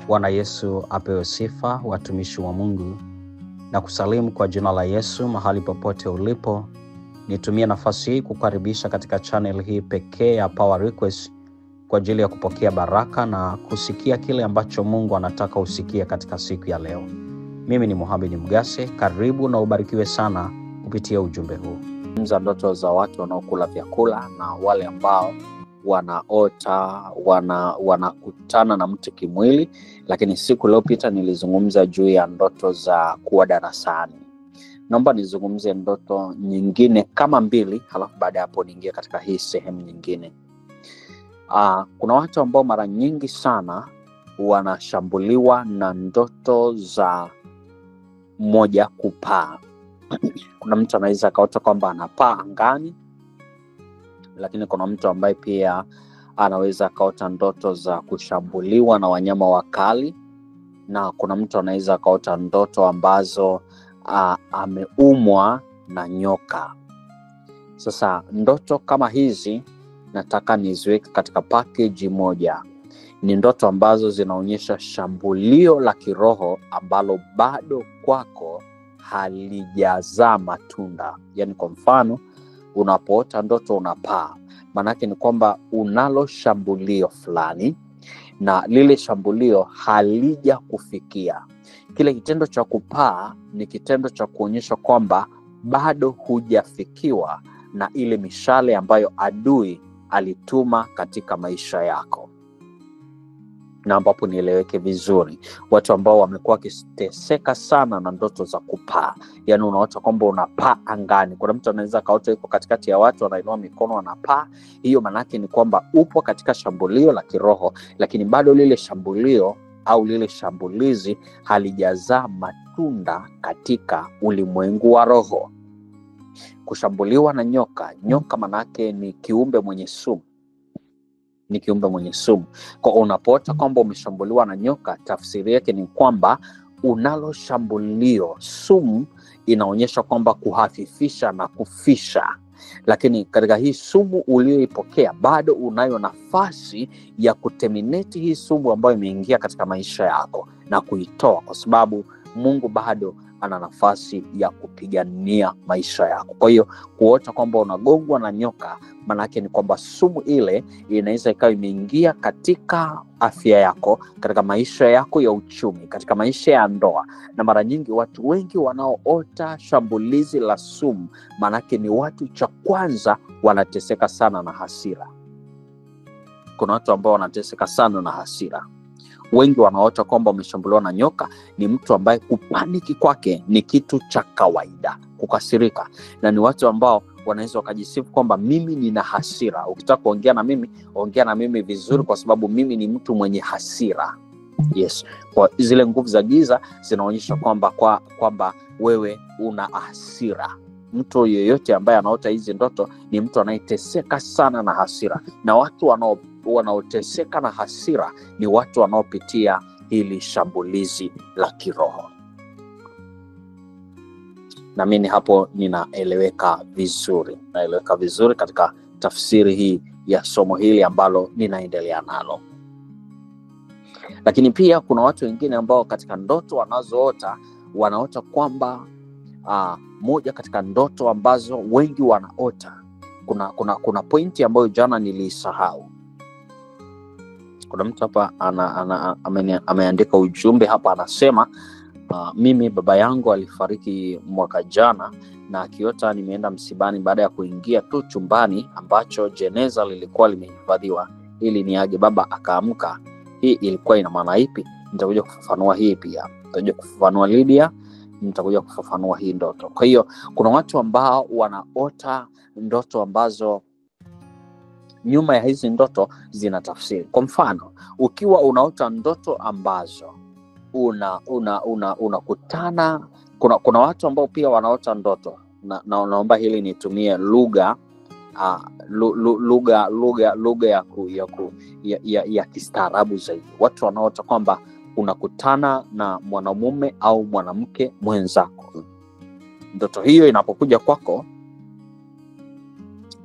Bwana Yesu apewe sifa, watumishi wa Mungu, na kusalimu kwa jina la Yesu mahali popote ulipo. Nitumie nafasi hii kukaribisha katika channel hii pekee ya Power Request kwa ajili ya kupokea baraka na kusikia kile ambacho Mungu anataka usikie katika siku ya leo. Mimi ni Mohamed Mgase, karibu na ubarikiwe sana kupitia ujumbe huu. Ndoto za watu wanaokula vyakula na wale ambao wanaota wanakutana na mtu kimwili, lakini siku iliyopita nilizungumza juu ya ndoto za kuwa darasani. Naomba nizungumzie ndoto nyingine kama mbili, halafu baada ya hapo niingie katika hii sehemu nyingine. Kuna watu ambao mara nyingi sana wanashambuliwa na ndoto za moja kupaa. Kuna mtu anaweza kaota kwamba anapaa angani, lakini kuna mtu ambaye pia anaweza kaota ndoto za kushambuliwa na wanyama wakali, na kuna mtu anaweza kaota ndoto ambazo ameumwa na nyoka. Sasa ndoto kama hizi nataka niziweke katika package moja. Ni ndoto ambazo zinaonyesha shambulio la kiroho ambalo bado kwako halijazaa matunda. Yaani kwa mfano, unapoota ndoto unapaa, manake ni kwamba unalo shambulio fulani na lile shambulio halija kufikia. Kile kitendo cha kupaa ni kitendo cha kuonyesha kwamba bado hujafikiwa na ile mishale ambayo adui alituma katika maisha yako. Na ambapo nieleweke vizuri, watu ambao wamekuwa wakiteseka sana na ndoto za kupaa, yani unaota kwamba unapaa angani. Kuna mtu anaweza kaota yuko katikati ya watu, anainua mikono anapaa. Hiyo manake ni kwamba upo katika shambulio la kiroho, lakini bado lile shambulio au lile shambulizi halijazaa matunda katika ulimwengu wa roho. Kushambuliwa na nyoka manake ni kiumbe mwenye sumu. Ni kiumbe mwenye sumu. Kwa unapoota kwamba umeshambuliwa na nyoka, tafsiri yake ni kwamba unalo shambulio. Sumu inaonyesha kwamba kuhafifisha na kufisha, lakini katika hii sumu uliyoipokea bado unayo nafasi ya kuterminate hii sumu ambayo imeingia katika maisha yako na kuitoa, kwa sababu Mungu bado ana nafasi ya kupigania maisha yako. Kwa hiyo kuota kwamba unagongwa na nyoka, manake ni kwamba sumu ile inaweza ikawa imeingia katika afya yako, katika maisha yako ya uchumi, katika maisha ya ndoa. Na mara nyingi watu wengi wanaoota shambulizi la sumu, manake ni watu cha kwanza wanateseka sana na hasira. Kuna watu ambao wanateseka sana na hasira. Wengi wanaota kwamba umeshambuliwa na nyoka ni mtu ambaye kupaniki kwake ni kitu cha kawaida, kukasirika. Na ni watu ambao wanaweza wakajisifu kwamba mimi nina hasira. Ukitaka kuongea na mimi, ongea na mimi vizuri kwa sababu mimi ni mtu mwenye hasira. Yes. Kwa zile nguvu za giza zinaonyesha kwamba wewe una hasira. Mtu yeyote ambaye anaota hizi ndoto ni mtu anayeteseka sana na hasira. Na watu wanaoteseka na hasira ni watu wanaopitia hili shambulizi la kiroho. Na mimi hapo ninaeleweka vizuri katika tafsiri hii ya somo hili ambalo ninaendelea nalo. Lakini pia kuna watu wengine ambao katika ndoto wanaota kwamba moja katika ndoto ambazo wengi wanaota, kuna pointi ambayo jana nilisahau. Kuna mtu hapa ameandika ujumbe hapa, anasema mimi baba yangu alifariki mwaka jana, na akiota nimeenda msibani. Baada ya kuingia tu chumbani ambacho jeneza lilikuwa limehifadhiwa ili niage, baba akaamka. Hii ilikuwa ina maana ipi? Nitakuja kufafanua hii pia. Nitakuja kufafanua Lydia, nitakuja kufafanua hii ndoto. Kwa hiyo kuna watu ambao wanaota ndoto ambazo nyuma ya hizi ndoto zina tafsiri. Kwa mfano, ukiwa unaota ndoto ambazo unakutana, kuna watu ambao pia wanaota ndoto na naomba hili nitumie lugha ya kistaarabu zaidi. Watu wanaota kwamba unakutana na mwanamume au mwanamke mwenzako. Ndoto hiyo inapokuja kwako,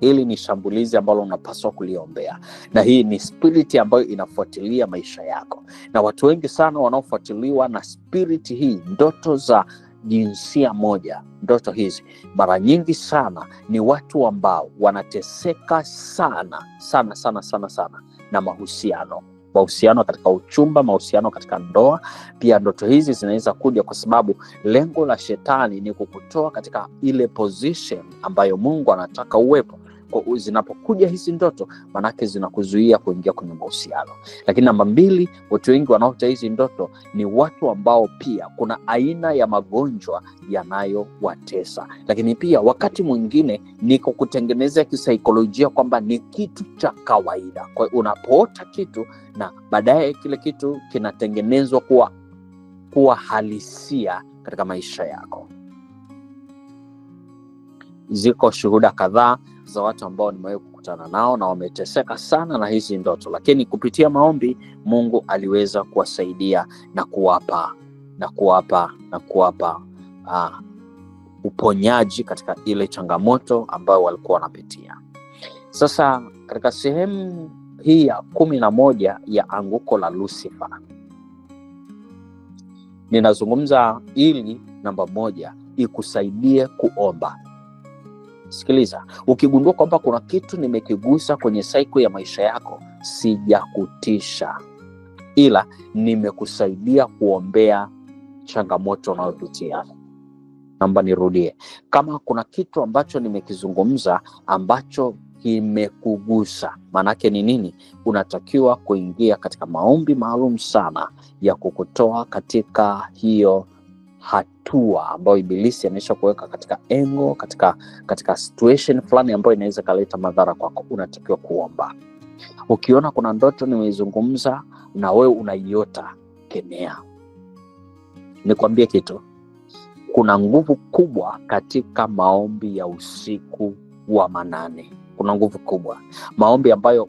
Hili ni shambulizi ambalo unapaswa kuliombea, na hii ni spiriti ambayo inafuatilia maisha yako. Na watu wengi sana wanaofuatiliwa na spiriti hii, ndoto za jinsia moja, ndoto hizi mara nyingi sana ni watu ambao wanateseka sana sana sana sana sana na mahusiano katika uchumba, mahusiano katika ndoa. Pia ndoto hizi zinaweza kuja kwa sababu lengo la shetani ni kukutoa katika ile position ambayo Mungu anataka uwepo. Kwa zinapokuja hizi ndoto, manake zinakuzuia kuingia kwenye mahusiano. Lakini namba 2, watu wengi wanaota hizi ndoto ni watu ambao pia kuna aina ya magonjwa yanayowatesa. Lakini pia wakati mwingine ni kutengeneza kisaikolojia kwamba ni kitu cha kawaida. Kwa hiyo unapoota kitu na baadaye kile kitu kinatengenezwa kuwa halisia katika maisha yako. Ziko shuhuda kadhaa za watu ambao nimewahi kukutana nao na wameteseka sana na hizi ndoto, lakini kupitia maombi Mungu aliweza kuwasaidia na kuwapa uponyaji katika ile changamoto ambayo walikuwa wanapitia. Sasa katika sehemu hii ya 11 ya anguko la Lucifer, ninazungumza ili namba 1 ikusaidie kuomba. Sikiliza, ukigundua kwamba kuna kitu nimekigusa kwenye cycle ya maisha yako, sijakutisha, ila nimekusaidia kuombea changamoto unayopitia. Naomba nirudie. Kama kuna kitu ambacho nimekizungumza ambacho kimekugusa, manake ni nini? Unatakiwa kuingia katika maombi maalum sana ya kukutoa katika hiyo hatua ambayo ibilisi anaisha kuweka katika engo, katika situation fulani ambayo inaweza kaleta madhara kwako. Unatakiwa kuomba. Ukiona kuna ndoto nimeizungumza na wewe unaiota, kemea. Nikwambie kitu, kuna nguvu kubwa katika maombi ya usiku wa manane. Kuna nguvu kubwa. Maombi ambayo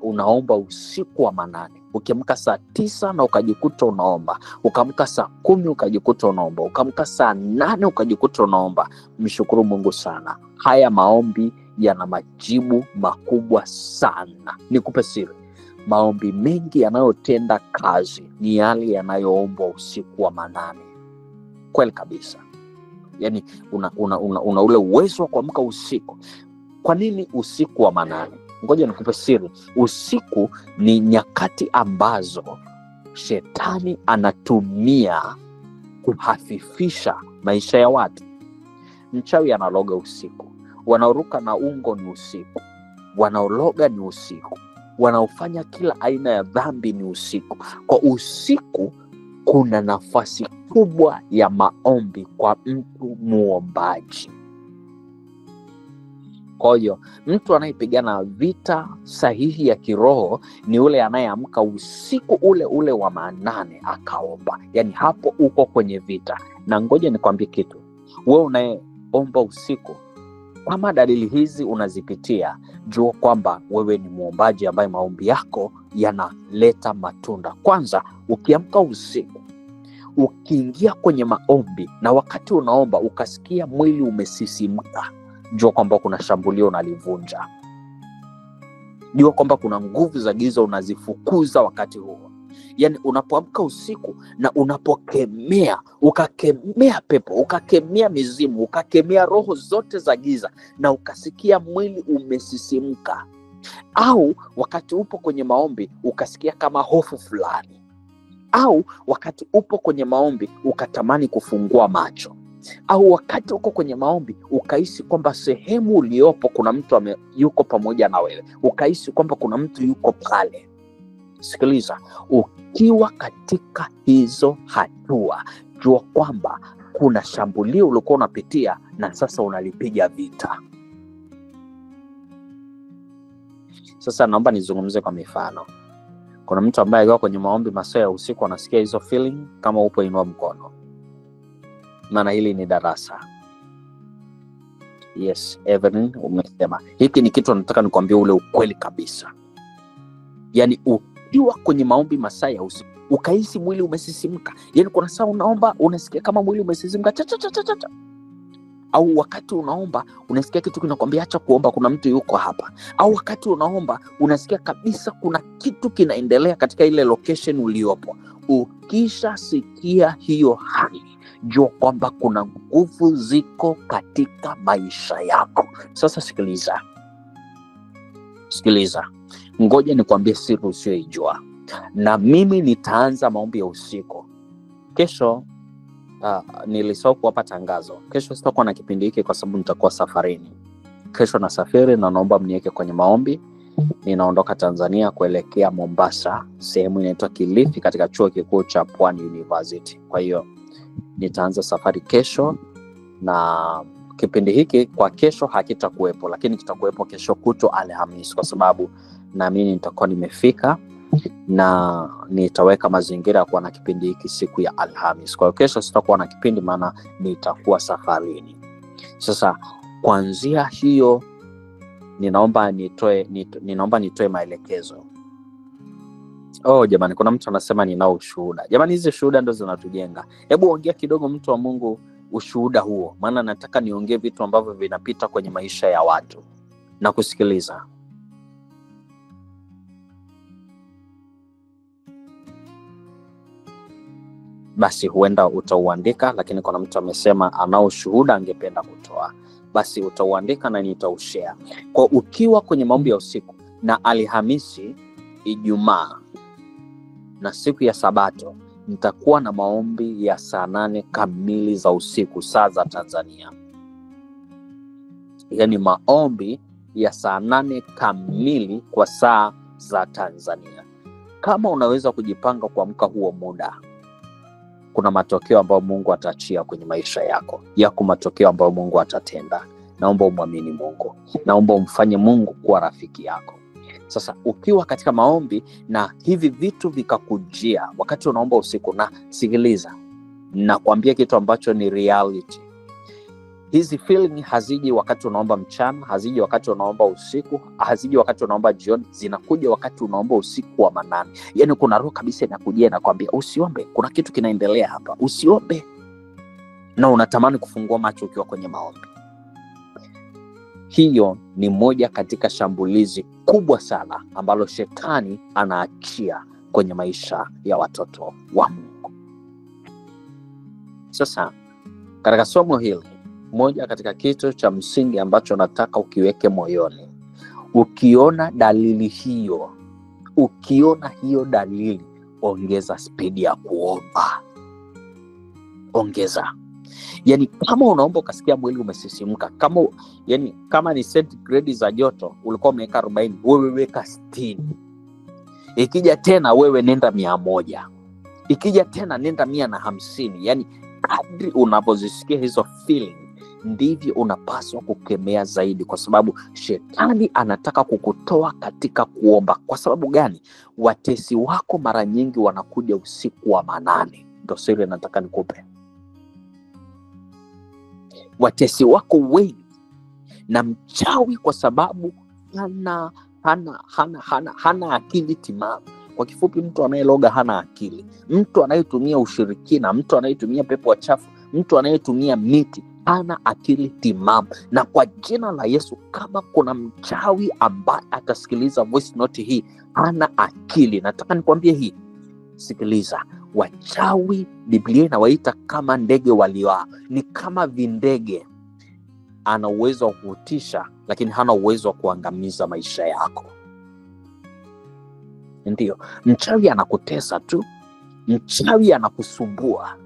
unaomba usiku wa manane. Ukiamka saa 9 na ukajikuta unaomba, ukamka saa 10 ukajikuta unaomba, ukamka saa 8 ukajikuta unaomba, mshukuru Mungu sana. Haya maombi yana majibu makubwa sana. Nikupe siri, maombi mengi yanayotenda kazi ni yale yanayoombwa usiku wa manane. Kweli kabisa. Yaani una ule uwezo wa kuamka usiku. Kwa nini usiku wa manane? Ngoja nikupe siri. Usiku ni nyakati ambazo shetani anatumia kuhafifisha maisha ya watu. Mchawi analoga usiku, wanaoruka na ungo ni usiku, wanaologa ni usiku, wanaofanya kila aina ya dhambi ni usiku. Kwa usiku kuna nafasi kubwa ya maombi kwa mtu muombaji. Kwa hiyo mtu anayepigana vita sahihi ya kiroho ni ule anayeamka usiku ule wa manane akaomba. Yaani hapo uko kwenye vita. Na ngoja nikwambie kitu, wewe unayeomba usiku, kama dalili hizi unazipitia, jua kwamba wewe ni muombaji ambaye maombi yako yanaleta matunda. Kwanza, ukiamka usiku, ukiingia kwenye maombi na wakati unaomba ukasikia mwili umesisimka, jua kwamba kuna shambulio unalivunja. Jua kwamba kuna nguvu za giza unazifukuza wakati huo. Yaani unapoamka usiku na unapokemea, ukakemea pepo, ukakemea mizimu, ukakemea roho zote za giza na ukasikia mwili umesisimka. Au wakati upo kwenye maombi ukasikia kama hofu fulani. Au wakati upo kwenye maombi ukatamani kufungua macho. Au wakati uko kwenye maombi ukahisi kwamba sehemu uliopo kuna mtu yuko pamoja na wewe, ukahisi kwamba kuna mtu yuko pale. Sikiliza, ukiwa katika hizo hatua, jua kwamba kuna shambulio ulikuwa unapitia na sasa unalipiga vita. Sasa naomba nizungumze kwa mifano. Kuna mtu ambaye yuko kwenye maombi masaa ya usiku anasikia hizo feeling. Kama upo, inua mkono. Maana hili ni darasa. Yes, Evelyn umesema. Hiki ni kitu nataka nikwambie ule ukweli kabisa. Yaani ukiwa kwenye maombi masaa ya usiku ukahisi mwili umesisimka. Yaani kuna saa unaomba unasikia kama mwili umesisimka. Au wakati unaomba unasikia kitu kinakwambia acha kuomba, kuna mtu yuko hapa. Au wakati unaomba unasikia kabisa kuna kitu kinaendelea katika ile location uliopo. Ukishasikia hiyo hali, jua kwamba kuna nguvu ziko katika maisha yako. Sasa sikiliza, ngoja nikwambie siri usiyoijua. Na mimi nitaanza maombi ya usiku kesho. Nilisahau kuwapa tangazo. Kesho sitakuwa na kipindi hiki kwa sababu nitakuwa safarini. Kesho nasafiri na naomba mniweke kwenye maombi. Ninaondoka Tanzania kuelekea Mombasa, sehemu inaitwa Kilifi, katika chuo kikuu cha Pwani University. Kwa hiyo nitaanza safari kesho, na kipindi hiki kwa kesho hakitakuwepo, lakini kitakuwepo kesho kutwa Alhamisi, kwa sababu naamini nitakuwa nimefika na nitaweka mazingira ya kuwa na kipindi hiki siku ya Alhamisi. Kwa hiyo kesho sitakuwa na kipindi, maana nitakuwa safarini. Sasa kuanzia hiyo ninaomba nitoe maelekezo. Jamani, kuna mtu anasema ninao ushuhuda. Jamani, hizi shuhuda ndo zinatujenga. Hebu ongea kidogo, mtu wa Mungu, ushuhuda huo, maana nataka niongee vitu ambavyo vinapita kwenye maisha ya watu na kusikiliza. Basi huenda utauandika, lakini kuna mtu amesema anao ushuhuda angependa kutoa. Basi utauandika na nitaushare. Kwa ukiwa kwenye maombi ya usiku na Alhamisi, Ijumaa na siku ya Sabato, nitakuwa na maombi ya saa 8 kamili za usiku, saa za Tanzania. Yaani maombi ya saa 8 kamili kwa saa za Tanzania. Kama unaweza kujipanga kuamka huo muda, kuna matokeo ambayo Mungu ataachia kwenye maisha yako. Yako matokeo ambayo Mungu atatenda. Naomba umwamini Mungu. Naomba umfanye Mungu kuwa rafiki yako. Sasa ukiwa katika maombi na hivi vitu vikakujia wakati unaomba usiku, na sikiliza, nakwambia kitu ambacho ni reality. Hizi feeling haziji wakati unaomba mchana, haziji wakati unaomba usiku, haziji wakati unaomba jioni, zinakuja wakati unaomba usiku wa manane. Yaani kuna roho kabisa inakujia na kwambia usiombe, kuna kitu kinaendelea hapa, usiombe. Na unatamani kufungua macho ukiwa kwenye maombi. Hiyo ni moja katika shambulizi kubwa sana ambalo shetani anaachia kwenye maisha ya watoto wa Mungu. Sasa katika somo hili, moja katika kitu cha msingi ambacho nataka ukiweke moyoni, ukiona hiyo dalili, ongeza spidi ya kuomba. Ongeza. Yaani kama unaomba ukasikia mwili umesisimka, kama ni centigrade za joto ulikuwa umeweka 40, wewe weka 60. Ikija tena wewe nenda 100. Ikija tena nenda 150. Yaani kadri unapozisikia hizo feeling, ndivyo unapaswa kukemea zaidi, kwa sababu shetani anataka kukutoa katika kuomba. Kwa sababu gani? Watesi wako mara nyingi wanakuja usiku wa manane. Ndio siri nataka nikupe. Watesi wako wengi, na mchawi kwa sababu hana akili timamu. Kwa kifupi, mtu anayeloga hana akili. Mtu anayetumia ushirikina, mtu anayetumia pepo wachafu, mtu anayetumia miti, hana akili timamu. Na kwa jina la Yesu, kama kuna mchawi ambaye atasikiliza voice note hii hana akili, nataka nikwambie hii. Sikiliza, wachawi Biblia inawaita kama ndege walioa. Ni kama vindege. Ana uwezo wa kutisha, lakini hana uwezo wa kuangamiza maisha yako. Ndio, mchawi anakutesa tu. Mchawi anakusumbua.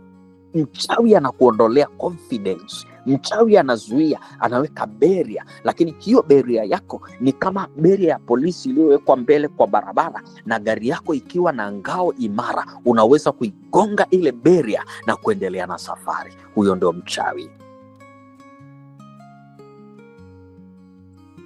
Mchawi anakuondolea confidence. Mchawi anazuia, anaweka beria, lakini hiyo beria yako ni kama beria ya polisi iliyowekwa mbele kwa barabara, na gari yako ikiwa na ngao imara, unaweza kuigonga ile beria na kuendelea na safari. Huyo ndio mchawi.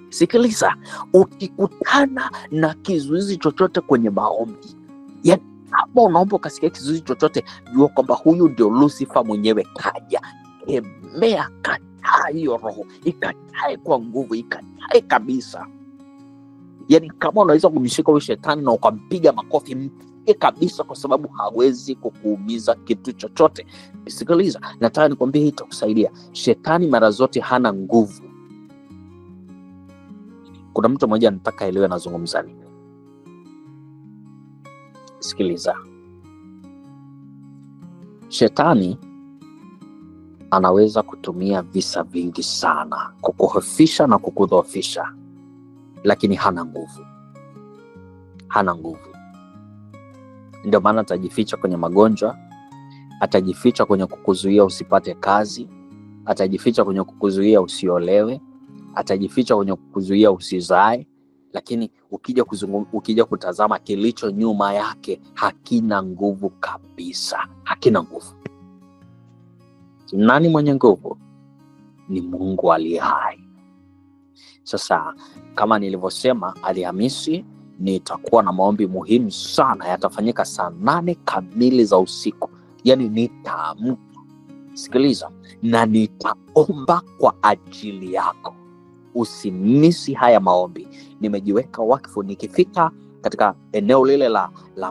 Sikiliza, ukikutana na kizuizi chochote kwenye maombi, yaani hapo unaomba ukasikia kizuizi chochote, jua kwamba huyu ndio Lucifer mwenyewe kaja. Kemea, kataa hiyo roho, ikatae kwa nguvu, ikatae kabisa. Yaani kama unaweza kumshika huyo shetani na ukampiga makofi, mtenge kabisa, kwa sababu hawezi kukuumiza kitu chochote. Sikiliza, nataka nikwambie hii itakusaidia. Shetani mara zote hana nguvu. Kuna mtu mmoja anataka elewe nazungumza nini. Sikiliza. Shetani anaweza kutumia visa vingi sana kukuhofisha na kukudhoofisha, lakini hana nguvu. Hana nguvu. Ndio maana atajificha kwenye magonjwa, atajificha kwenye kukuzuia usipate kazi, atajificha kwenye kukuzuia usiolewe, atajificha kwenye kukuzuia usizae, lakini ukija kutazama kilicho nyuma yake hakina nguvu kabisa. Hakina nguvu. Nani mwenye nguvu? Ni Mungu aliye hai. Sasa kama nilivyosema, Alhamisi nitakuwa na maombi muhimu sana, yatafanyika saa 8 kamili za usiku. Yani nitaamka, sikiliza, na nitaomba kwa ajili yako. Usimisi haya maombi. Nimejiweka wakfu, nikifika katika eneo lile la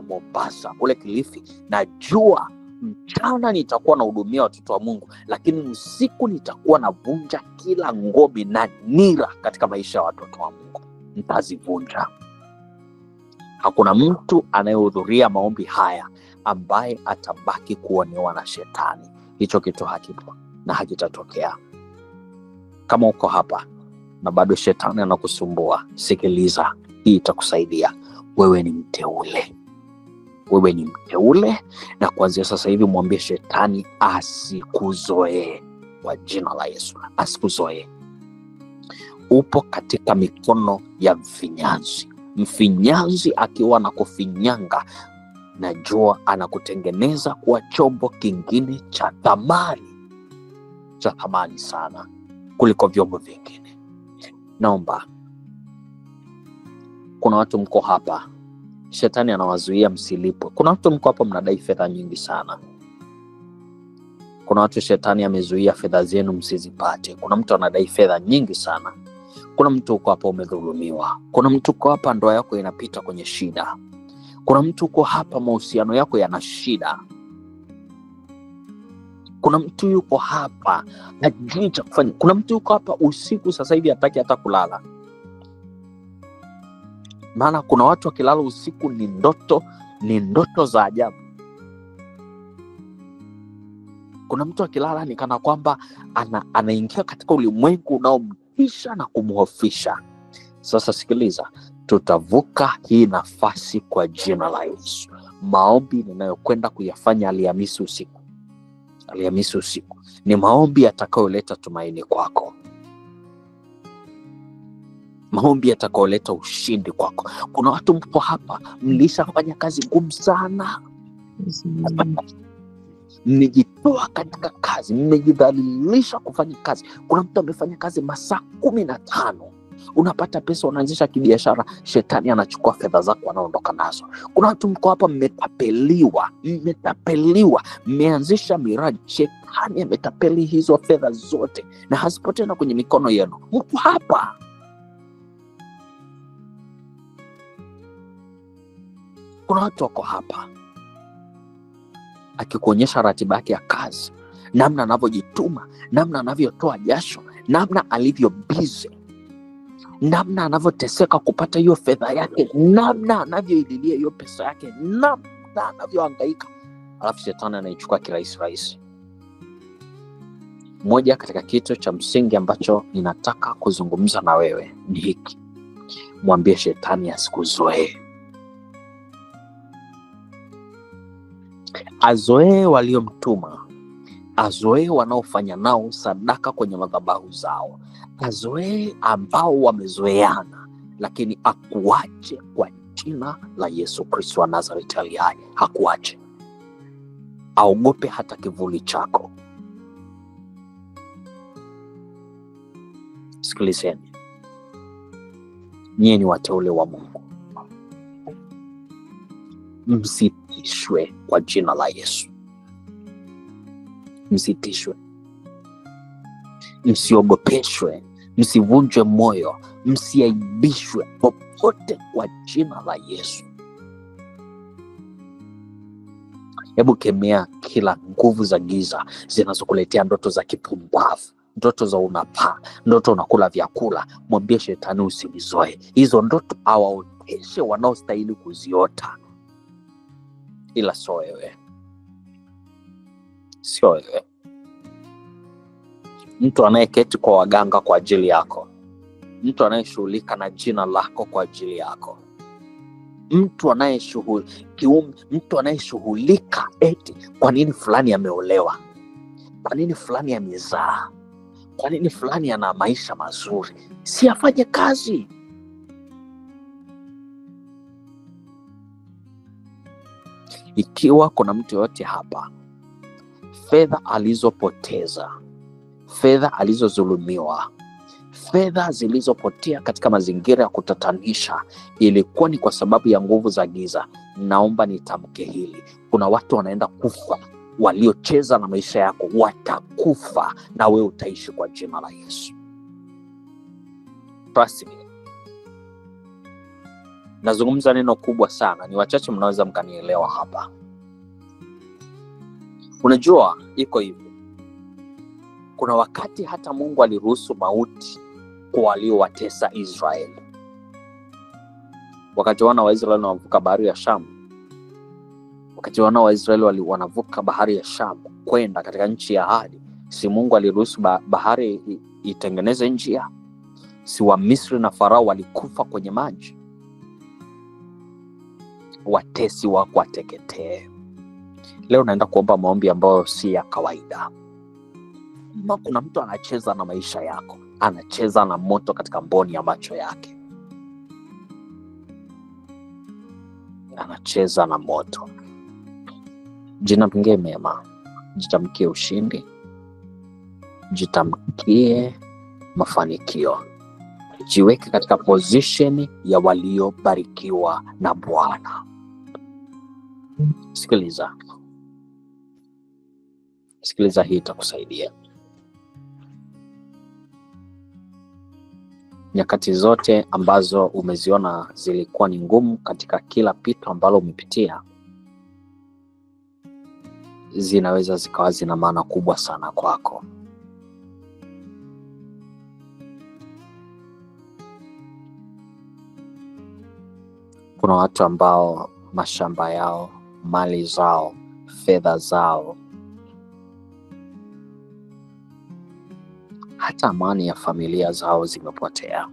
Mombasa kule Kilifi, najua mchana nitakuwa na hudumia watoto wa Mungu, lakini usiku nitakuwa navunja kila ngome na nira katika maisha ya watoto wa Mungu. Nitazivunja. Hakuna mtu anayehudhuria maombi haya ambaye atabaki kuonewa na shetani. Hicho kitu hakipo na hakitatokea. Kama uko hapa na bado shetani anakusumbua, sikiliza, hii itakusaidia. Wewe ni mteule. Wewe ni mteule, na kuanzia sasa hivi mwambie shetani asikuzoee kwa jina la Yesu. Asikuzoee. Upo katika mikono ya mfinyanzi. Mfinyanzi akiwa na kufinyanga, najua anakutengeneza kuwa chombo kingine cha thamani sana kuliko vyombo vingine. Naomba, kuna watu mko hapa shetani anawazuia msilipwe. Kuna watu mko hapa mnadai fedha nyingi sana. Kuna watu shetani amezuia fedha zenu msizipate. Kuna mtu anadai fedha nyingi sana. Kuna mtu uko hapa umedhulumiwa. Kuna mtu uko hapa ndoa yako inapita kwenye shida. Kuna mtu uko hapa mahusiano yako yana shida. Kuna mtu yuko hapa hajui cha kufanya. Kuna mtu yuko hapa usiku sasa hivi hataki hata kulala. Maana kuna watu wakilala usiku ni ndoto za ajabu. Kuna mtu akilala ni kana kwamba anaingia katika ulimwengu unaomtisha na kumhofisha. Sasa sikiliza, tutavuka hii nafasi kwa jina la Yesu. Maombi ninayokwenda kuyafanya Alhamisi usiku ni maombi yatakayoleta tumaini kwako. Maombi yatakayoleta ushindi kwako. Kuna watu mpo hapa mlishafanya kazi ngumu sana. Mmejitoa katika kazi, mmejidhalilisha kufanya kazi. Kuna mtu amefanya kazi masaa 15. Unapata pesa, unaanzisha kibiashara, shetani anachukua fedha zako anaondoka nazo. Kuna watu mko hapa mmetapeliwa, mmeanzisha miradi, shetani ametapeli hizo fedha zote na hazipo tena kwenye mikono yenu. Mko hapa. Kuna watu wako hapa akikuonyesha ratiba yake ya kazi, namna anavyojituma, namna anavyotoa jasho, namna alivyo busy, namna anavyoteseka kupata hiyo fedha yake, namna anavyoililia hiyo pesa yake, namna anavyohangaika, alafu shetani anaichukua kirahisi. Moja katika kitu cha msingi ambacho ninataka kuzungumza na wewe ni hiki: mwambie shetani asikuzoee. Azoee waliomtuma, azoee wanaofanya nao sadaka kwenye madhabahu zao, azoee ambao wamezoeana, lakini akuache kwa jina la Yesu Kristo wa Nazareti aliye hai. Hakuache. Aogope hata kivuli chako. Sikilizeni, nyinyi ni wateule wa Mungu. Msitishwe kwa jina la Yesu. Msitishwe. Msiogopeshwe. Msivunjwe moyo. Msiaibishwe popote kwa jina la Yesu. Hebu kemea kila nguvu za giza zinazokuletea ndoto za kipumbavu, ndoto za unapaa, ndoto unakula vyakula. Mwambie shetani usinizoe. Hizo ndoto awaoteshe wanaostahili kuziota, ila sio wewe. Sio wewe. Mtu anayeketi kwa waganga kwa ajili yako, mtu anayeshughulika na jina lako kwa ajili yako, mtu anayeshughulika eti kwa nini fulani ameolewa, kwa nini fulani amezaa, kwa nini fulani ana maisha mazuri, si afanye kazi. Ikiwa kuna mtu yote hapa, fedha alizopoteza, fedha alizozulumiwa, fedha zilizopotea katika mazingira ya kutatanisha, ilikuwa ni kwa sababu ya nguvu za giza, naomba nitamke hili: kuna watu wanaenda kufa, waliocheza na maisha yako watakufa, na wewe utaishi kwa jina la Yesu. Trust me. Nazungumza neno kubwa sana, ni wachache mnaweza mkanielewa hapa. Unajua iko hivi, kuna wakati hata Mungu aliruhusu mauti kwa waliowatesa Israeli. Wakati wana wa Israeli wanavuka bahari ya Shamu, wakati wana wa Israeli wanavuka bahari ya Shamu kwenda katika nchi ya ahadi, si Mungu aliruhusu bahari itengeneze njia? Si wa Misri na Farao walikufa kwenye maji? Watesi wako wateketee. Leo naenda kuomba maombi ambayo si ya kawaida. Kama kuna mtu anacheza na maisha yako, anacheza na moto katika mboni ya macho yake, anacheza na moto, jitamkie mema, jitamkie ushindi, jitamkie mafanikio. Jiweke katika position ya waliobarikiwa na Bwana. Sikiliza, hii itakusaidia. Nyakati zote ambazo umeziona zilikuwa ni ngumu katika kila pito ambalo umepitia, zinaweza zikawa zina maana kubwa sana kwako. Kuna watu ambao mashamba yao, mali zao, fedha zao, hata amani ya familia zao zimepotea.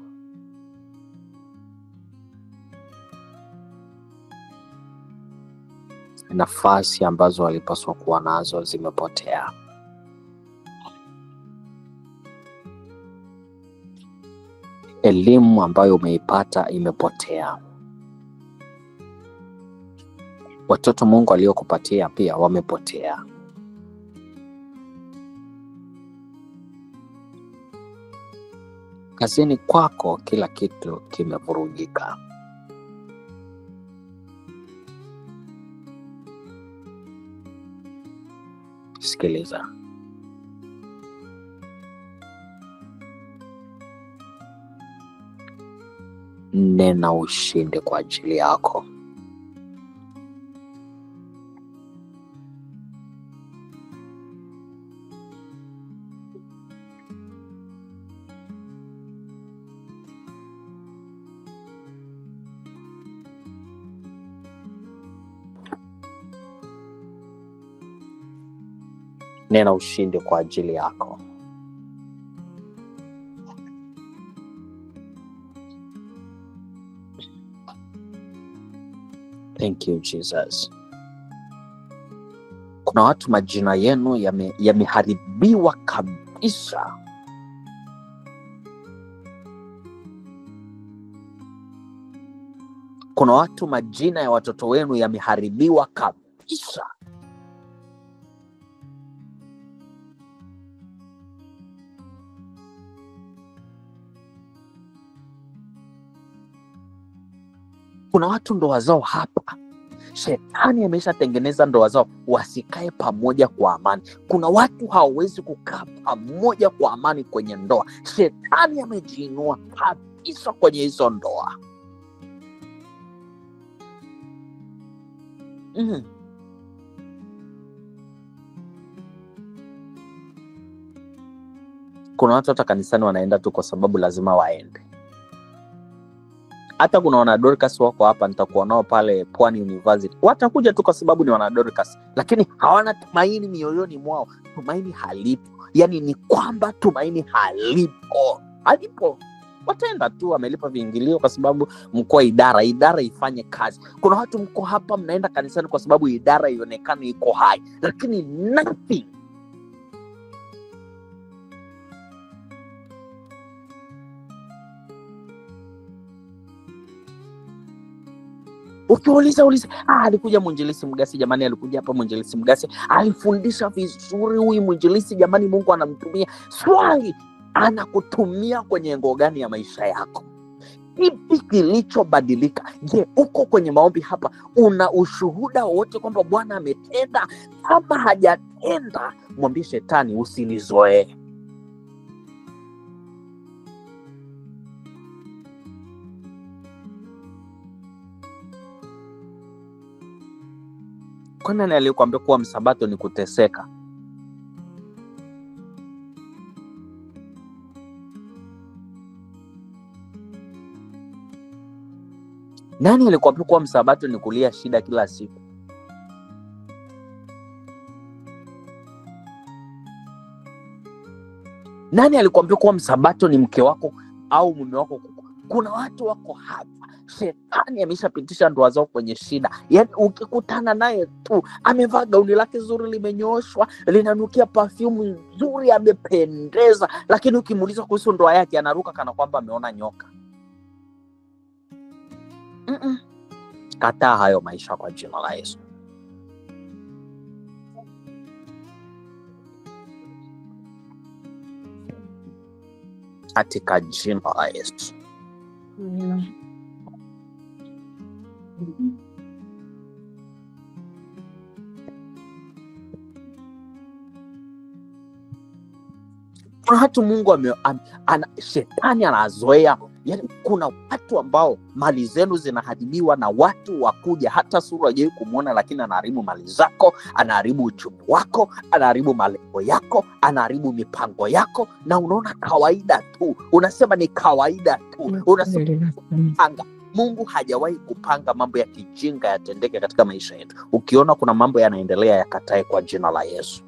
Nafasi ambazo walipaswa kuwa nazo zimepotea. Elimu ambayo umeipata imepotea. Watoto Mungu aliokupatia pia wamepotea. Kazini kwako kila kitu kimevurugika. Sikiliza. Nena ushindi kwa ajili yako. Nena ushindi kwa ajili yako. Thank you Jesus. Kuna watu majina yenu yameharibiwa kabisa. Kuna watu majina ya watoto wenu yameharibiwa kabisa. Kuna watu ndoa zao hapa, shetani ameshatengeneza ndoa zao wasikae pamoja kwa amani. Kuna watu hawawezi kukaa pamoja kwa amani kwenye ndoa. Shetani amejiinua kabisa kwenye hizo ndoa. Kuna watu hata kanisani wanaenda tu kwa sababu lazima waende. Hata kuna wana Dorcas wako hapa, nitakuwa nao pale Pwani University. Watakuja tu kwa sababu ni wana Dorcas, lakini hawana tumaini mioyoni mwao. Tumaini halipo. Yaani ni kwamba tumaini halipo. Wataenda tu, wamelipa viingilio kwa sababu mko idara ifanye kazi. Kuna watu mko hapa mnaenda kanisani kwa sababu idara ionekane iko hai, lakini nothing. Ukiuliza alikuja mwinjilisti Mgasi, jamani, alikuja hapa mwinjilisti Mgasi, alifundisha vizuri huyu mwinjilisti, jamani, Mungu anamtumia. Swali, anakutumia kwenye engo gani ya maisha yako? Kipi kilichobadilika? Je, uko kwenye maombi hapa, una ushuhuda wote kwamba Bwana ametenda? Kama hajatenda, mwambie shetani, usinizoee. Kwa nani aliyekwambia kuwa msabato ni kuteseka? Nani alikwambia kuwa msabato ni kulia shida kila siku? Nani alikwambia kuwa msabato ni mke wako au mume wako? Kuna watu wako hapa, shetani ameshapitisha ndoa zao kwenye shida. Yaani ukikutana naye tu, amevaa gauni lake zuri limenyooshwa, linanukia perfume nzuri, amependeza, lakini ukimuuliza kuhusu ndoa yake anaruka kana kwamba ameona nyoka. Kataa hayo maisha kwa jina la Yesu. Katika jina la Yesu. Kuna watu Mungu shetani anazoea. Yaani kuna watu ambao mali zenu zinaharibiwa na watu wakuja, hata sura je kumuona, lakini anaharibu mali zako, anaharibu uchumi wako, anaharibu malengo yako, anaharibu mipango yako, na unaona kawaida tu. Unasema ni kawaida tu. Unasema panga. Mungu hajawahi kupanga mambo ya kijinga yatendeke katika maisha yetu. Ukiona kuna mambo yanaendelea, yakatae kwa jina la Yesu.